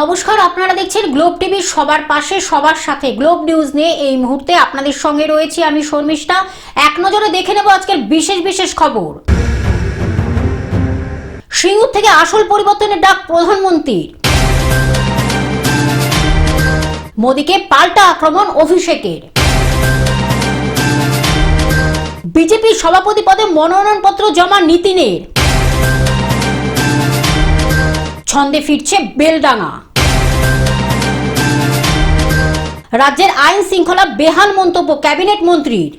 নমস্কার, আপনারা দেখছেন গ্লোব টিভি সবার পাশে সবার সাথে। গ্লোব নিউজ নিয়ে এই মুহূর্তে আপনাদের সঙ্গে রয়েছি আমি শর্মিষ্ঠা। এক নজরে দেখে নেব আজকের বিশেষ খবর। সিঙ্গুর থেকে আসল পরিবর্তনের ডাক প্রধানমন্ত্রীর। মোদীকে পাল্টা আক্রমণ অভিষেকের। বিজেপির সভাপতি পদে মনোনয়নপত্র জমা নীতিনের। ছন্দে ফিরছে বেলডাঙ্গা। রাজ্যের আইন শৃঙ্খলা বেহাল মন্তব্য ক্যাবিনেট মন্ত্রীর।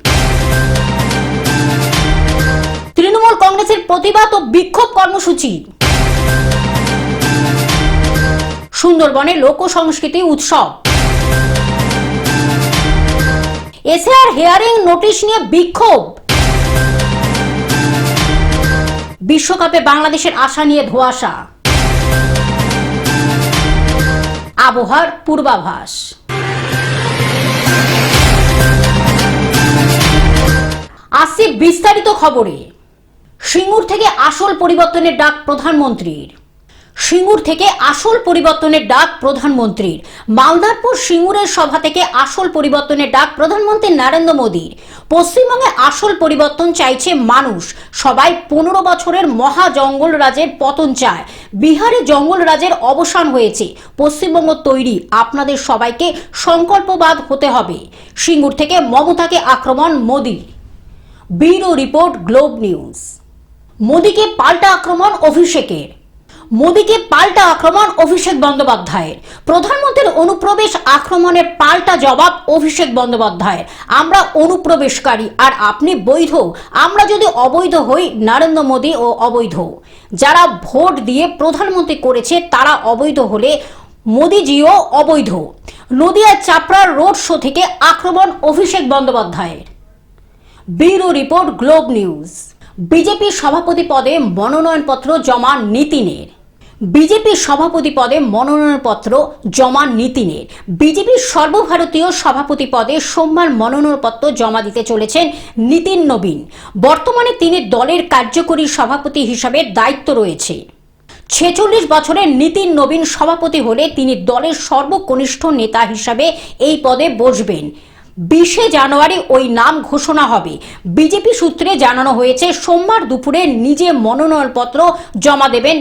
তৃণমূল কংগ্রেসের প্রতিবাদ ও বিক্ষোভ কর্মসূচি। সুন্দরবনে লোক সংস্কৃতি উৎসব। এসআর হিয়ারিং নোটিশ নিয়ে বিক্ষোভ। বিশ্বকাপে বাংলাদেশের আশা নিয়ে ধোঁয়াশা। আবহাওয়ার পূর্বাভাস। আসছে বিস্তারিত খবরে। সিঙ্গুর থেকে আসল পরিবর্তনের ডাক প্রধানমন্ত্রীর। সিঙ্গুর থেকে আসল পরিবর্তনের ডাক প্রধানমন্ত্রীর। মালদারপুর সিঙ্গুরের সভা থেকে আসল পরিবর্তনের ডাক প্রধানমন্ত্রী নরেন্দ্র মোদীর। পশ্চিমবঙ্গে আসল পরিবর্তন চাইছে মানুষ। সবাই 15 বছরের মহা জঙ্গল রাজের পতন চায়। বিহারে জঙ্গল রাজের অবসান হয়েছে। পশ্চিমবঙ্গ তৈরি, আপনাদের সবাইকে সংকল্পবাদ হতে হবে। সিঙ্গুর থেকে মমতাকে আক্রমণ মোদীর। Bureau report Globe news. মোদীকে পাল্টা আক্রমণ অভিষেকের। মোদীকে পাল্টা আক্রমণ অভিষেক বন্দ্যোপাধ্যায়ের। প্রধানমন্ত্রীর অনুপ্রবেশ আক্রমণের পাল্টা জবাব অভিষেক বন্দ্যোপাধ্যায়ের। আমরা অনুপ্রবেশকারী আর আপনি বৈধ। আমরা যদি অবৈধ হই, নরেন্দ্র মোদী ও অবৈধ। যারা ভোট দিয়ে প্রধানমন্ত্রী করেছে তারা অবৈধ হলে মোদীজিও অবৈধ। নদিয়ার চাপড়ার রোড শো থেকে আক্রমণ অভিষেক বন্দ্যোপাধ্যায়ের। Bureau report Globe news. বিজেপির সভাপতি পদে মনোনয়নপত্র জমা নীতিনের। বিজেপির সভাপতি পদে মনোনয়নপত্র জমা নীতিনের। বিজেপির সর্বভারতীয় সভাপতি পদে সোমবার মনোনয়নপত্র জমা দিতে চলেছেন নীতিন নবীন। বর্তমানে তিনি দলের কার্যকরী সভাপতি হিসাবে দায়িত্ব রয়েছে। 46 বছরের নীতিন নবীন সভাপতি হলে তিনি দলের সর্বকনিষ্ঠ নেতা হিসাবে এই পদে বসবেন। 20 জানুয়ারি ওই নাম ঘোষণা হবে। বিজেপি সূত্রে জানানো হয়েছে সোমবার দুপুরে নিজে মনোনয়নপত্র জমা দেবেন।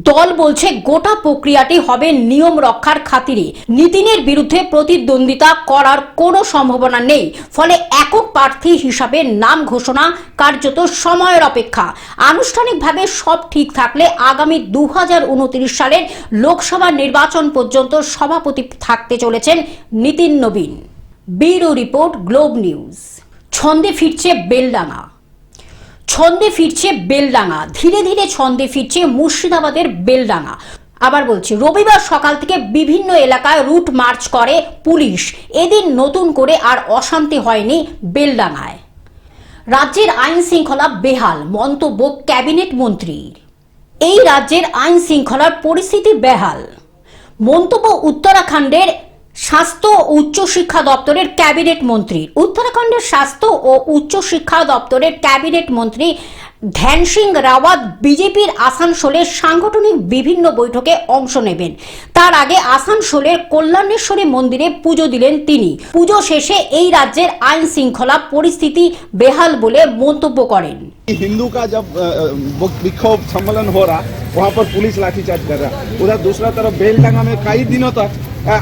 দল বলছে গোটা প্রক্রিয়াটি হবে নিয়ম রক্ষার খাতিরে। নীতিনের বিরুদ্ধে প্রতিদ্বন্দ্বিতা করার কোনো সম্ভাবনা নেই। ফলে একক প্রার্থী হিসাবে নাম ঘোষণা কার্যত সময়ের অপেক্ষা। আনুষ্ঠানিকভাবে সব ঠিক থাকলে আগামী 2029 সালের লোকসভা নির্বাচন পর্যন্ত সভাপতি থাকতে চলেছেন Nitin Nabin. Bureau report Globe News. ছন্দে ফিরছে বেলডাঙ্গা। ছন্দে ফিরছে বেলডাঙ্গা। ধীরে ধীরে ছন্দে ফিরছে মুর্শিদাবাদের বেলডাঙ্গা। আবার বলছি, রবিবার সকাল থেকে বিভিন্ন এলাকায় রুট মার্চ করে পুলিশ। এদিন নতুন করে আর অশান্তি হয়নি বেলডাঙ্গায়। রাজ্যের আইন শৃঙ্খলা বেহাল মন্তব্য ক্যাবিনেট মন্ত্রীর। এই রাজ্যের আইন শৃঙ্খলার পরিস্থিতি বেহাল মন্তব্য উত্তরাখণ্ডের স্বাস্থ্য ও উচ্চশিক্ষা দপ্তরের ক্যাবিনেট মন্ত্রীর। উত্তরাখণ্ডের স্বাস্থ্য ও উচ্চশিক্ষা দপ্তরের ক্যাবিনেট মন্ত্রী ধ্যান সিং রাওয়াত বিজেপির আসানসোলের সাংগঠনিক বিভিন্ন বৈঠকে অংশ নেবেন। তার আগে আসানসোলের কল্যাণেশ্বরী মন্দিরে পুজো দিলেন তিনি। পুজো শেষে এই রাজ্যের আইন শৃঙ্খলা পরিস্থিতি বেহাল বলে মন্তব্য করেন। हिंदू का जब विक्षोभ सम्मेलन हो रहा, वहाँ पर पुलिस लाठीचार्ज कर रहा। उधर दूसरा तरफ बेलडंगा में कई दिनों तक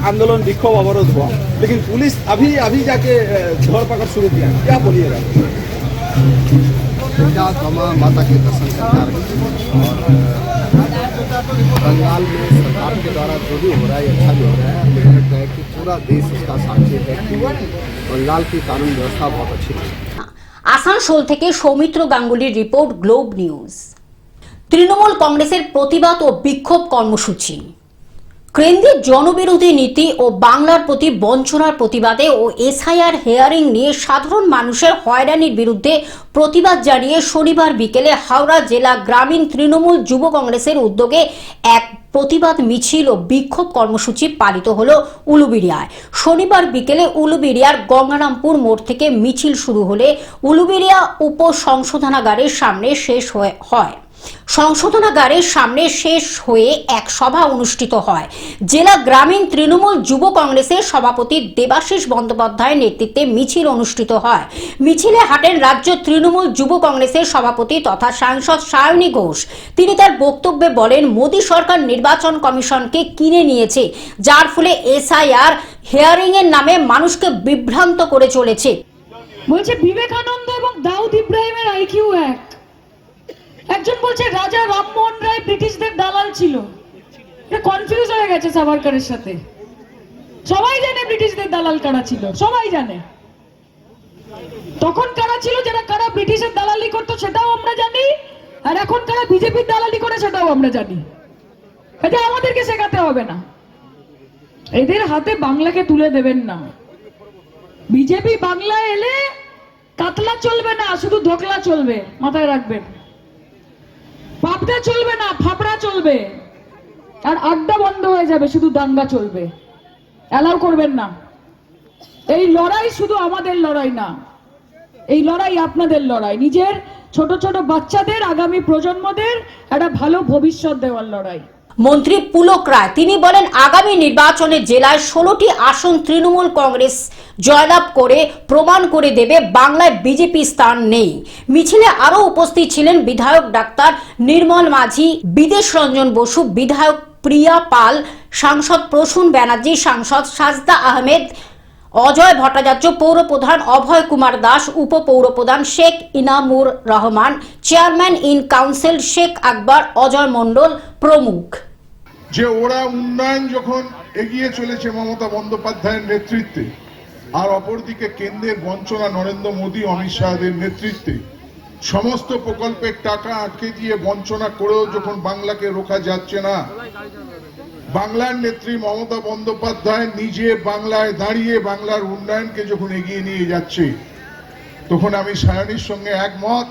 आंदोलन विक्षोभ अवरोध हुआ, लेकिन पुलिस अभी जाके धर पकड़ शुरू किया। क्या बोलिएगा? माता के दर्शन करना और बंगाल में सरकार के द्वारा जो भी हो रहा है अच्छा भी हो रहा है। मुझे लगता है कि पूरा देश इसका साक्षी है कि बंगाल की कानून व्यवस्था बहुत अच्छी है। আসানসোল থেকে সৌমিত্র গাঙ্গুলির রিপোর্ট গ্লোব নিউজ। তৃণমূল কংগ্রেসের প্রতিবাদ ও বিক্ষোভ কর্মসূচি। কেন্দ্রের জনবিরোধী নীতি ও বাংলার প্রতি বঞ্চনার প্রতিবাদে ও এসআইআর হিয়ারিং নিয়ে সাধারণ মানুষের হয়রানির বিরুদ্ধে প্রতিবাদ জানিয়ে শনিবার বিকেলে হাওড়া জেলা গ্রামীণ তৃণমূল যুব কংগ্রেসের উদ্যোগে এক প্রতিবাদ মিছিল ও বিক্ষোভ কর্মসূচি পালিত হলো উলুবেড়িয়ায়। শনিবার বিকেলে উলুবেড়িয়ার গঙ্গারামপুর মোড় থেকে মিছিল শুরু হলে উলুবেড়িয়া উপ সংশোধনাগারের সামনে শেষ হয়। সংশোধনাগারের সামনে শেষ হয়ে এক সভা অনুষ্ঠিত হয়। জেলা গ্রামীণ তৃণমূল যুব কংগ্রেসের সভাপতি দেবাশিস বন্দ্যোপাধ্যায়ের নেতৃত্বে মিছিল অনুষ্ঠিত হয়। মিছিলে হাঁটেন রাজ্য তৃণমূল যুব কংগ্রেসের সভাপতি তথা সাংসদ সায়নী ঘোষ। তিনি তার বক্তব্যে বলেন, মোদী সরকার নির্বাচন কমিশনকে কিনে নিয়েছে, যার ফলে এসআইআর হিয়ারিং এর নামে মানুষকে বিভ্রান্ত করে চলেছে। বলছে বিবেকানন্দ এবং দাউদ ইব্রাহিমের আইকিউ এক। একজন বলছে রাজা রামমোহন রায় ব্রিটিশদের দালাল ছিল। এটা কনফিউজ হয়ে গেছে সাভারকারের সাথে। সবাই জানে ব্রিটিশদের দালাল কারা ছিল, সবাই জানে। তখন কারা ছিল, যারা কারা ব্রিটিশের দালালি করতো সেটাও আমরা জানি, আর এখন কারা বিজেপির দালালি করে সেটাও আমরা জানি। এটা আমাদেরকে শেখাতে হবে না। এদের হাতে বাংলাকে তুলে দেবেন না। বিজেপি বাংলায় এলে কাতলা চলবে না, শুধু ধোকলা চলবে, মাথায় রাখবেন। পাবদা চলবে না, ফাপড়া চলবে, আর আড্ডা বন্ধ হয়ে যাবে, শুধু দাঙ্গা চলবে। অ্যালাউ করবেন না। এই লড়াই শুধু আমাদের লড়াই না, এই লড়াই আপনাদের লড়াই। নিজের ছোট ছোট বাচ্চাদের, আগামী প্রজন্মদের একটা ভালো ভবিষ্যৎ দেওয়ার লড়াই। মন্ত্রী পুলক রায় তিনি বলেন, আগামী নির্বাচনে জেলায় 16টি আসন তৃণমূল কংগ্রেস জয়লাভ করে প্রমাণ করে দেবে বাংলায় বিজেপি স্থান নেই। মিছিলে আরও উপস্থিত ছিলেন বিধায়ক ডাক্তার নির্মল মাঝি, বিদেশ রঞ্জন বসু, বিধায়ক প্রিয়া পাল, সাংসদ প্রসূন ব্যানার্জি, সাংসদ সাজদা আহমেদ, অজয় ভট্টাচার্য, পৌরপ্রধান অভয় কুমার দাস, উপপৌরপ্রধান Sheikh Inamur Rahman, chairman in council Sheikh Akbar, Ajay Mondal প্রমুখ। যে ওরা উন্নয়ন যখন এগিয়ে চলেছে মমতা বন্দ্যোপাধ্যায়ের নেতৃত্বে, আর অপরদিকে কেন্দ্রের বঞ্চনা নরেন্দ্র মোদী, অমিত শাহের নেতৃত্বে সমস্ত প্রকল্পের টাকা আটকে দিয়ে বঞ্চনা করেও যখন বাংলাকে রোখা যাচ্ছে না, বাংলার নেত্রী মমতা বন্দ্যোপাধ্যায় নিজে বাংলায় দাঁড়িয়ে বাংলার উন্নয়নকে যখন এগিয়ে নিয়ে যাচ্ছে, তখন আমি সায়নীর সঙ্গে একমত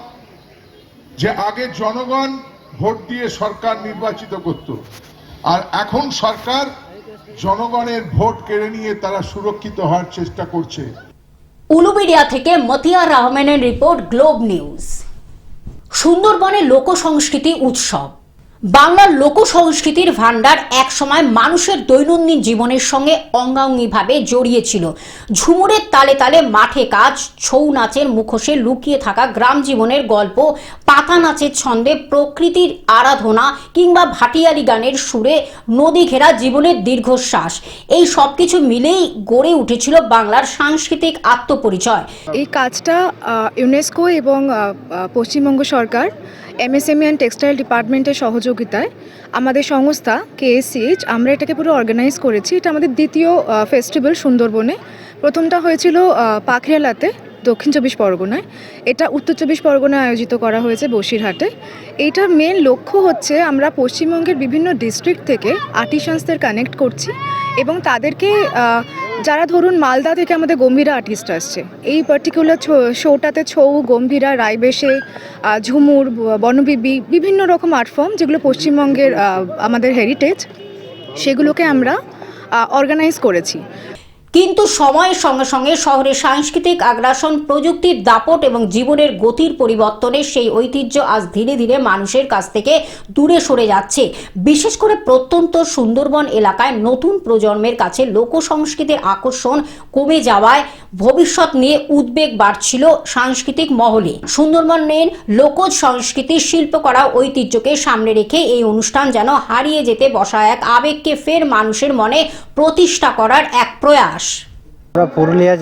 যে আগে জনগণ ভোট দিয়ে সরকার নির্বাচিত করত, আর এখন সরকার জনগণের ভোট কেড়ে নিয়ে তারা সুরক্ষিত হওয়ার চেষ্টা করছে। উলুবেড়িয়া থেকে মতিয়ার রহমানের রিপোর্ট, গ্লোব নিউজ। সুন্দরবনে লোক সংস্কৃতি উৎসব। বাংলার লোক সংস্কৃতির ভাণ্ডার একসময় মানুষের দৈনন্দিন জীবনের সঙ্গে অঙ্গাঙ্গিভাবে জড়িয়ে ছিল। ঝুমুরের তালে তালে মাঠে কাজ, ছৌ নাচের মুখোশে লুকিয়ে থাকা গ্রাম জীবনের গল্প, পাতা নাচের ছন্দে প্রকৃতির আরাধনা কিংবা ভাটিয়ালি গানের সুরে নদী ঘেরা জীবনের দীর্ঘশ্বাস, এই সব কিছু মিলেই গড়ে উঠেছিল বাংলার সাংস্কৃতিক আত্মপরিচয়। এই কাজটা ইউনেস্কো এবং পশ্চিমবঙ্গ সরকার এমএসএমই অ্যান্ড টেক্সটাইল ডিপার্টমেন্টের সহযোগিতায় আমাদের সংস্থা KSCH আমরা এটাকে পুরো অর্গানাইজ করেছি। এটা আমাদের দ্বিতীয় ফেস্টিভ্যাল সুন্দরবনে। প্রথমটা হয়েছিল পাখরিয়ালাতে, দক্ষিণ 24 পরগনায়। এটা উত্তর 24 পরগনায় আয়োজিত করা হয়েছে বসিরহাটে। এইটার মেন লক্ষ্য হচ্ছে আমরা পশ্চিমবঙ্গের বিভিন্ন ডিস্ট্রিক্ট থেকে আর্টিসানসদের কানেক্ট করছি এবং তাদেরকে, যারা ধরুন মালদা থেকে আমাদের গম্ভীরা আর্টিস্ট আসছে, এই পার্টিকুলার শোটাতে ছৌ, গম্ভীরা, রায়বেশে, ঝুমুর, বনবিবি, বিভিন্ন রকম আর্ট ফর্ম যেগুলো পশ্চিমবঙ্গের আমাদের হেরিটেজ, সেগুলোকে আমরা অর্গানাইজ করেছি। কিন্তু সময়ের সঙ্গে সঙ্গে শহরের সাংস্কৃতিক আগ্রাসন, প্রযুক্তির দাপট এবং জীবনের গতির পরিবর্তনে সেই ঐতিহ্য আজ ধীরে ধীরে মানুষের কাছ থেকে দূরে সরে যাচ্ছে। বিশেষ করে প্রত্যন্ত সুন্দরবন এলাকায় নতুন প্রজন্মের কাছে লোক সংস্কৃতির আকর্ষণ কমে যাওয়ায় ভবিষ্যৎ নিয়ে উদ্বেগ বাড়ছিল সাংস্কৃতিক মহলে। সুন্দরবনের লোকজ সংস্কৃতি, শিল্পকলা, ঐতিহ্যকে সামনে রেখে এই অনুষ্ঠান যেন হারিয়ে যেতে বসা এক আবেগকে ফের মানুষের মনে প্রতিষ্ঠা করার এক প্রয়াস। আমরা পুরুলিয়া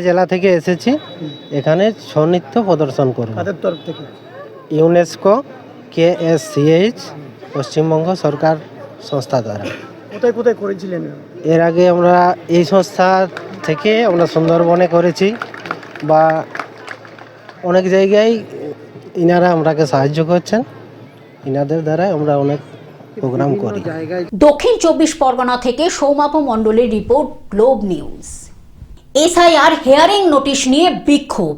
জেলা থেকে এসেছি এখানে ছৌ নৃত্য প্রদর্শন করব। কাদের তরফ থেকে? ইউনেস্কো KSCH পশ্চিমবঙ্গ সরকার সংস্থা দ্বারা। কোথায় কোথায় করেছিলেন? এর আগে আমরা এই সংস্থা থেকে আমরা সুন্দরবনে করেছি, বা অনেক জায়গায় ইনারা আমরাকে সাহায্য করছেন, ইনাদের দ্বারা আমরা অনেক প্রোগ্রাম করি। দক্ষিণ 24 পরগনা থেকে সৌমাপ মণ্ডলের report, Globe news. SIR hearing notice নিয়ে বিক্ষোভ।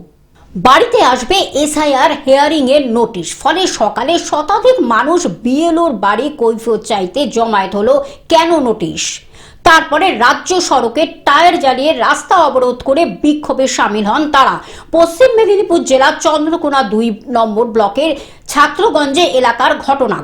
বাড়িতে আসবে এসআইআর হিয়ারিং এর নোটিশ, ফলে সকালে শতাধিক মানুষ বিএলওর বাড়ি কৈফিয়ত চাইতে জমায়েত হলো। কেন নোটিশ? তারপরে রাজ্য সড়কের টায়ার জ্বালিয়ে রাস্তা অবরোধ করে বিক্ষোভে সামিল হন তারা। পশ্চিম মেদিনীপুর জেলার চন্দ্রকোনা 2 নম্বর ব্লকের ছাত্রগঞ্জে এলাকার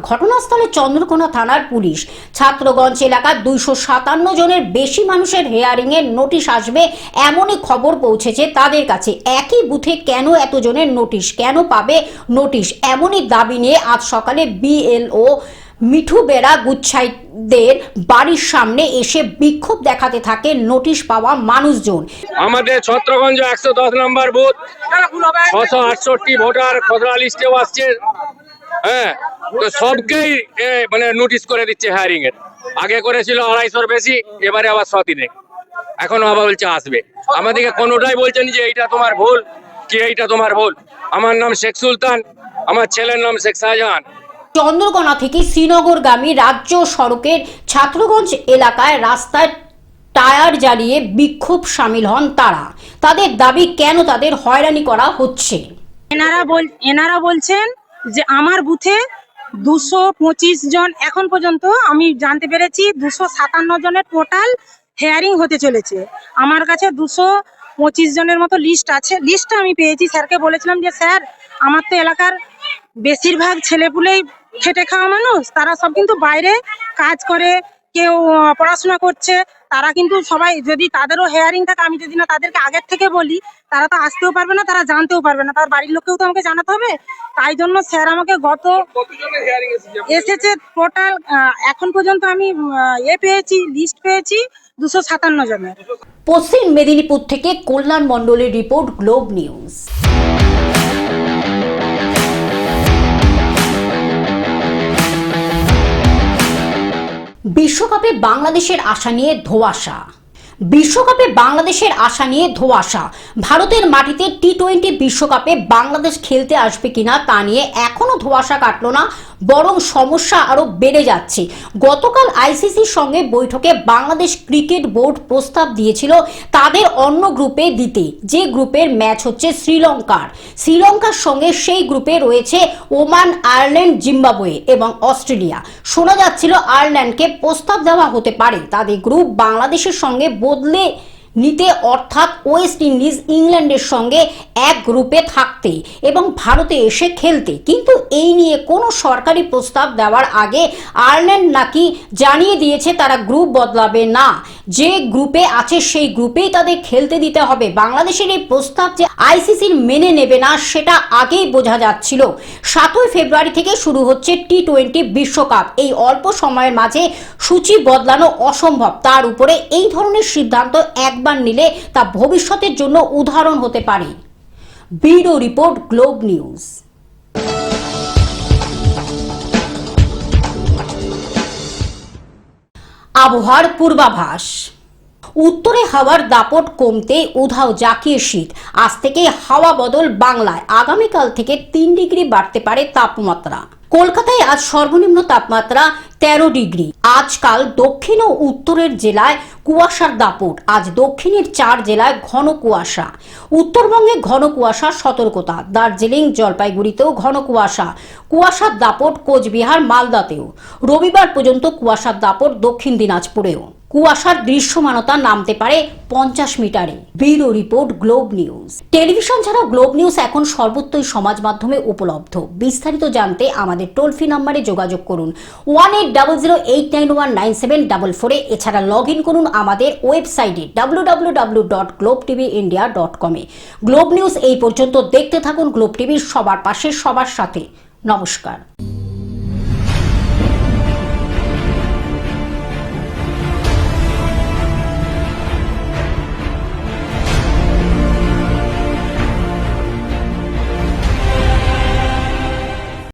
ঘটনাস্থলে চন্দ্রকোনা থানার পুলিশ। ছাত্রগঞ্জ এলাকার 257 জনের বেশি মানুষের হেয়ারিং এর নোটিশ আসবে এমনই খবর পৌঁছেছে তাদের কাছে। একই বুথে কেন এতজনের নোটিশ, কেন পাবে নোটিশ, এমনই দাবি নিয়ে আজ সকালে বিএলও মিঠু বেরা গুচ্ছাইদের বাড়ির সামনে এসে বিক্ষোভ দেখাতে থাকে নোটিশ পাওয়া মানুষজন। আমাদের ছত্রগঞ্জ 110 নম্বর বুথ 668 ভোটার খসড়া লিস্টেও আসছে। হ্যাঁ, তো সবকেই মানে নোটিশ করে দিচ্ছে হায়ারিং এর। আগে করেছিল 250-র বেশি, এবারে আবার 100-3 এখনো আবার বলছে আসবে। আমাদেরকে কোনোটাই বলছেন যে এইটা তোমার ভুল কি এইটা তোমার ভুল। আমার নাম শেখ সুলতান, আমার ছেলের নাম শেখ শাহজাহান। চন্দ্রকোনা থেকে শ্রীনগরগামী রাজ্য সড়কের ছাত্রগঞ্জ এলাকায় রাস্তায় টায়ার জ্বালিয়ে বিক্ষোভ সামিল হন তারা। তাদের দাবি, কেন তাদের হয়রানি করা হচ্ছে। এনারা বলছেন যে আমার বুথে 225 জন, এখন পর্যন্ত আমি জানতে পেরেছি 257 জনের টোটাল হেয়ারিং হতে চলেছে। আমার কাছে 225 জনের মতো লিস্ট আছে। লিস্টটা আমি পেয়েছি, স্যারকে বলেছিলাম যে স্যার আমার তো এলাকার বেশিরভাগ ছেলেপুলেই খেটে খাওয়া মানুষ, তারা সব কিন্তু বাইরে কাজ করে, কেউ পড়াশোনা করছে, তারা কিন্তু সবাই যদি তাদেরও হেয়ারিং থাকে, আমি যদি না তাদেরকে আগের থেকে বলি তারা তো আসতেও পারবে না, তারা জানতেও পারবে না, তার বাড়ির লোককেও তো আমাকে জানাতে হবে। তাই জন্য স্যার আমাকে এসেছে টোটাল এখন পর্যন্ত আমি পেয়েছি, লিস্ট পেয়েছি 257 জনের। পশ্চিম মেদিনীপুর থেকে কল্যাণ মণ্ডলের রিপোর্ট, গ্লোব নিউজ। বিশ্বকাপে বাংলাদেশের আশা নিয়ে ধোঁয়াশা। বিশ্বকাপে বাংলাদেশের আশা নিয়ে ধোঁয়াশা। ভারতের মাটিতে টি-20 বিশ্বকাপে বাংলাদেশ খেলতে আসবে কিনা তা নিয়ে এখনো ধোঁয়াশা কাটলো না, বরং সমস্যা আরো বেড়ে যাচ্ছে। গতকাল আইসিসির সঙ্গে বৈঠকে বাংলাদেশ ক্রিকেট বোর্ড প্রস্তাব দিয়েছিল তাদের অন্য গ্রুপে দিতে, যে গ্রুপের ম্যাচ হচ্ছে শ্রীলঙ্কার সঙ্গে সেই গ্রুপে রয়েছে ওমান, আয়ারল্যান্ড, জিম্বাবুয়ে এবং অস্ট্রেলিয়া। শোনা যাচ্ছিল আয়ারল্যান্ডকে প্রস্তাব দেওয়া হতে পারে তাদের গ্রুপ বাংলাদেশের সঙ্গে বদলে নিতে, অর্থাৎ ওয়েস্ট ইন্ডিজ ইংল্যান্ডের সঙ্গে এক গ্রুপে থাকতে এবং ভারতে এসে খেলতে। কিন্তু এই নিয়ে কোনো সরকারি প্রস্তাব দেওয়ার আগে আয়ারল্যান্ড নাকি জানিয়ে দিয়েছে তারা গ্রুপ বদলাবে না, যে গ্রুপে আছে সেই গ্রুপেই তাদের খেলতে দিতে হবে। বাংলাদেশের এই প্রস্তাব যে আইসিসির মেনে নেবে না সেটা আগেই বোঝা যাচ্ছিল। 7 ফেব্রুয়ারি থেকে শুরু হচ্ছে টি-20 বিশ্বকাপ। এই অল্প সময়ের মাঝে সূচি বদলানো অসম্ভব, তার উপরে এই ধরনের সিদ্ধান্ত একবার নিলে তা ভবিষ্যতের জন্য উদাহরণ হতে পারে। Bureau report, Globe news. আবহাওয়ার পূর্বাভাস। উত্তরে হাওয়ার দাপট কমতে উধাও জাকিয়ে শীত। আজ থেকে হাওয়া বদল বাংলায়। আগামীকাল থেকে 3 ডিগ্রি বাড়তে পারে তাপমাত্রা। কলকাতায় আজ সর্বনিম্ন তাপমাত্রা 13 ডিগ্রি। আজকাল দক্ষিণ ও উত্তরের জেলায় কুয়াশার দাপট। আজ দক্ষিণের 4 জেলায় ঘন কুয়াশা। উত্তরবঙ্গে ঘন কুয়াশার সতর্কতা। দার্জিলিং, জলপাইগুড়িতেও ঘন কুয়াশা। কুয়াশার দাপট কোচবিহার, মালদাতেও। রবিবার পর্যন্ত কুয়াশার দাপট দক্ষিণ দিনাজপুরেও। কুয়াশার দৃশ্যমানতা নামতে পারে 50 মিটারে। Bureau report, Globe news. Television ছাড়াও গ্লোব নিউজ এখন সর্বত্রই সমাজ মাধ্যমে উপলব্ধ। বিস্তারিত জানতে আমাদের টোল ফ্রি নম্বরে যোগাযোগ করুন 180089197444। এছাড়া লগ ইন করুন আমাদের ওয়েবসাইটে www.globetvindia.com। গ্লোব নিউজ এই পর্যন্ত দেখতে থাকুন গ্লোব টিভির সবার পাশে সবার সাথে। নমস্কার।